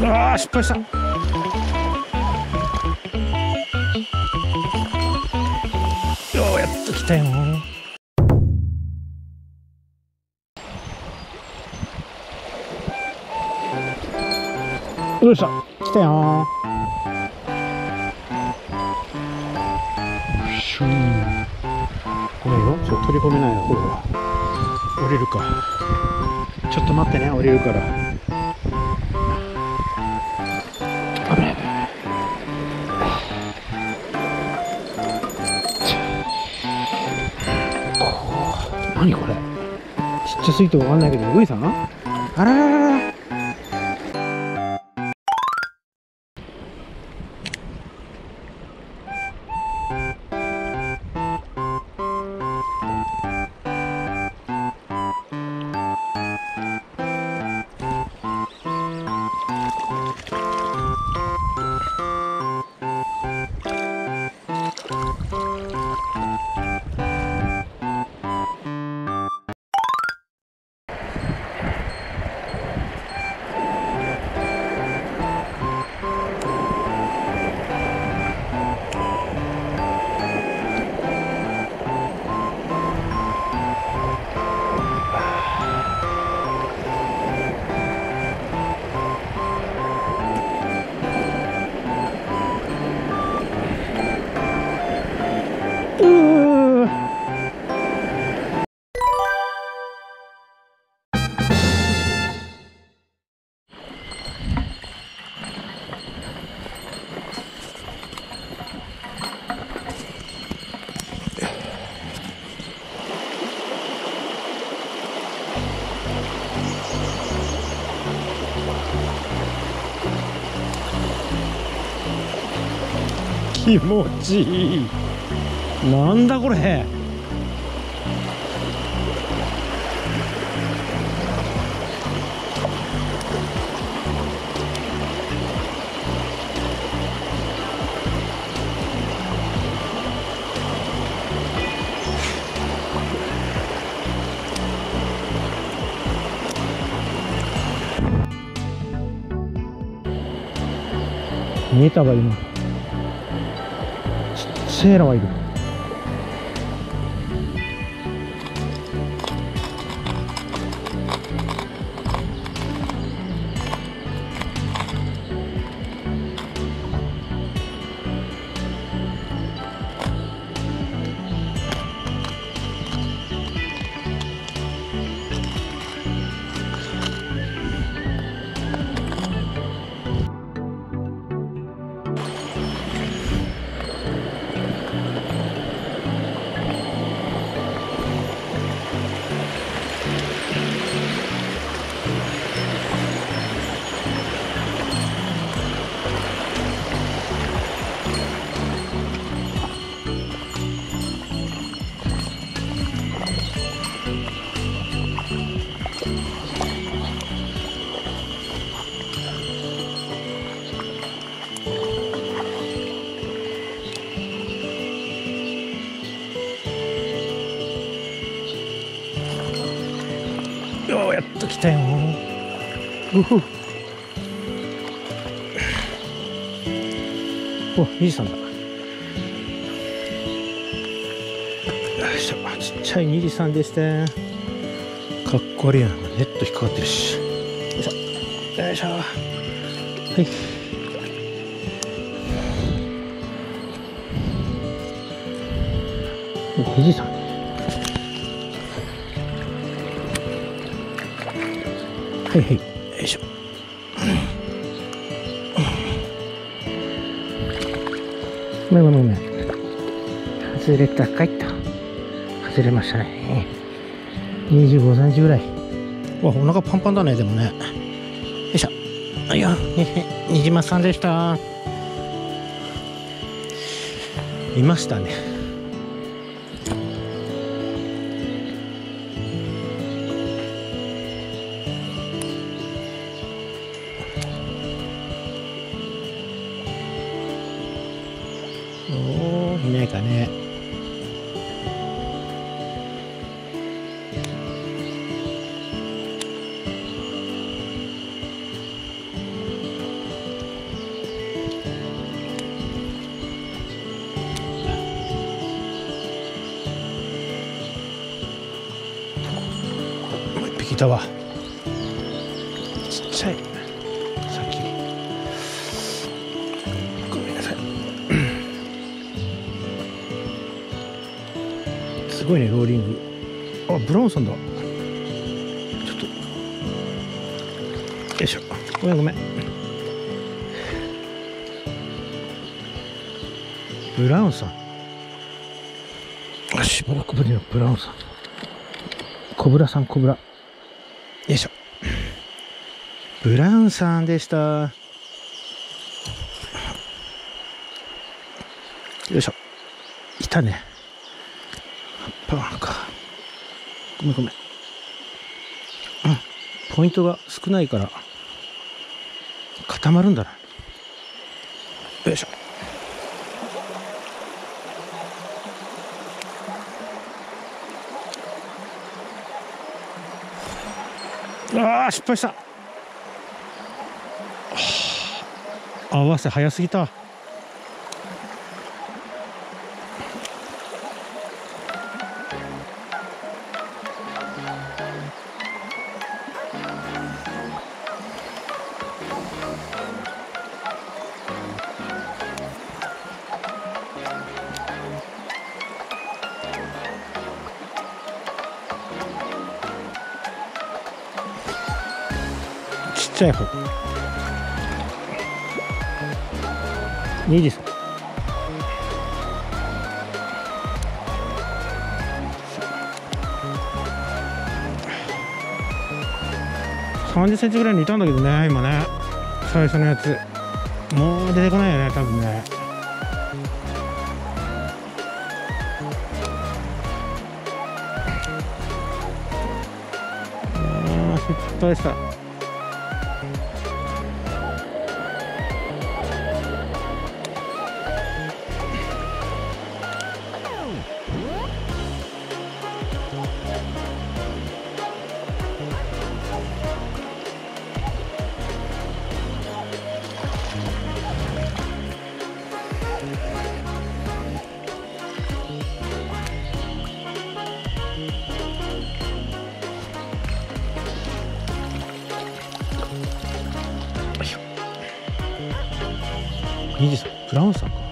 ああ、失敗した。ようやっと来たよ。よいしょ、来たよ。シュー。ごめんよ、取り込めないの。ほら、降りるか。ちょっと待ってね、降りるから。何これ、ちっちゃすぎてわかんないけど、ウイさん、あらららら。気持ちいい。なんだこれ。見えたわ今。セーラはいる。ようやっと来たよ。うふ。お、富士山だ。よいしょ、ちっちゃい富士山でした。かっこ悪いな、ネット引っかかってるし。よいしょ、よいしょ。はい。富士山。はいはい、よいしょ。ごめんごめんごめん。外れたかいと。外れましたね。25センチぐらい。わ、お腹パンパンだね、でもね。よいしょ。あいや、にじまさんでした。いましたね。おー、いないかね。たわ。ちっちゃい。さっき。ごめんなさい。すごいね、ローリング。あ、ブラウンさんだ。ちょっと。よいしょ。ごめんごめん。ブラウンさん。しばらくぶりのブラウンさん。コブラさん、コブラ。よいしょ。ブラウンさんでした。よいしょ。いたね。葉っぱなんか。ごめんごめん。ポイントが少ないから固まるんだな。よいしょ。ああ、失敗した。合わせ早すぎた。ちっちゃい方いいですか。30センチぐらいにいたんだけどね、今ね、最初のやつ。もう出てこないよね、多分ね。失敗した。23、ブラウンさんか。